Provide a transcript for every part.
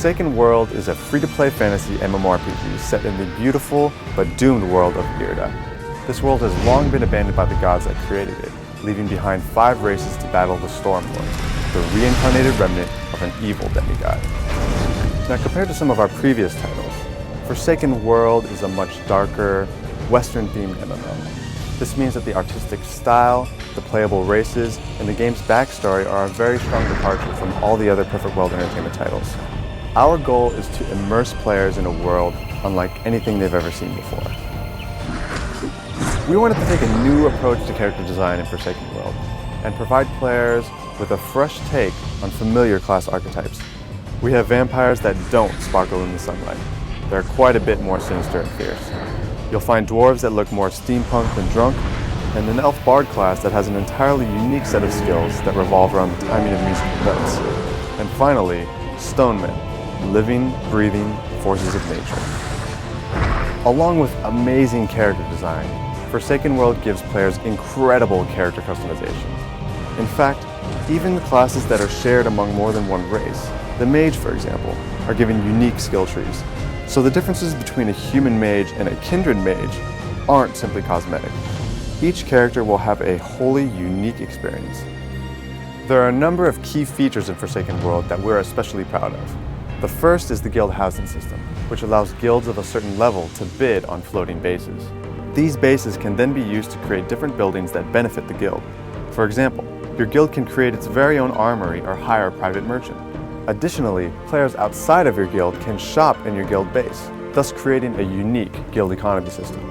Forsaken World is a free-to-play fantasy MMORPG set in the beautiful but doomed world of Irda. This world has long been abandoned by the gods that created it, leaving behind 5 races to battle the Storm Lord, the reincarnated remnant of an evil demigod. Now, compared to some of our previous titles, Forsaken World is a much darker, Western-themed MMO. This means that the artistic style, the playable races, and the game's backstory are a very strong departure from all the other Perfect World Entertainment titles. Our goal is to immerse players in a world unlike anything they've ever seen before. We wanted to take a new approach to character design in Forsaken World and provide players with a fresh take on familiar class archetypes. We have vampires that don't sparkle in the sunlight. They're quite a bit more sinister and fierce. You'll find dwarves that look more steampunk than drunk, and an elf bard class that has an entirely unique set of skills that revolve around the timing of musical notes. And finally, stonemen, living, breathing forces of nature. Along with amazing character design, Forsaken World gives players incredible character customization. In fact, even the classes that are shared among more than one race, the mage for example, are given unique skill trees. So the differences between a human mage and a kindred mage aren't simply cosmetic. Each character will have a wholly unique experience. There are a number of key features in Forsaken World that we're especially proud of. The first is the guild housing system, which allows guilds of a certain level to bid on floating bases. These bases can then be used to create different buildings that benefit the guild. For example, your guild can create its very own armory or hire a private merchant. Additionally, players outside of your guild can shop in your guild base, thus creating a unique guild economy system.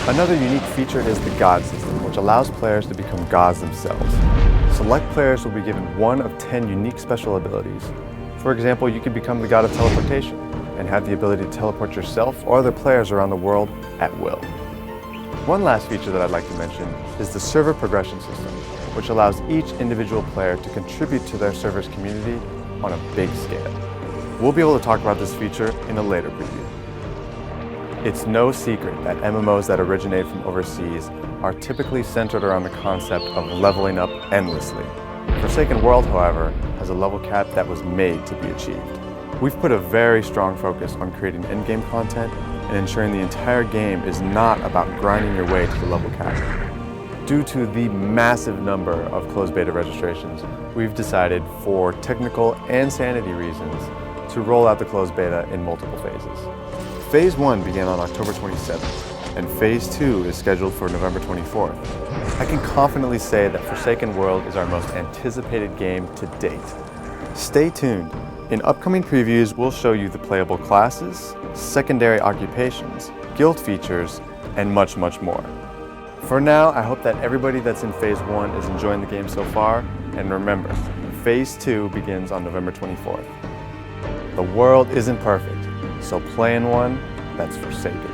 Another unique feature is the god system, which allows players to become gods themselves. Select players will be given 1 of 10 unique special abilities. For example, you could become the god of teleportation and have the ability to teleport yourself or other players around the world at will. One last feature that I'd like to mention is the server progression system, which allows each individual player to contribute to their server's community on a big scale. We'll be able to talk about this feature in a later preview. It's no secret that MMOs that originate from overseas are typically centered around the concept of leveling up endlessly. Forsaken World, however, has a level cap that was made to be achieved. We've put a very strong focus on creating in-game content and ensuring the entire game is not about grinding your way to the level cap. Due to the massive number of closed beta registrations, we've decided, for technical and sanity reasons, to roll out the closed beta in multiple phases. Phase 1 began on October 27th, and Phase 2 is scheduled for November 24th. I can confidently say that Forsaken World is our most anticipated game to date. Stay tuned. In upcoming previews, we'll show you the playable classes, secondary occupations, guild features, and much, much more. For now, I hope that everybody that's in Phase 1 is enjoying the game so far, and remember, Phase 2 begins on November 24th. The world isn't perfect, so play in one that's forsaken.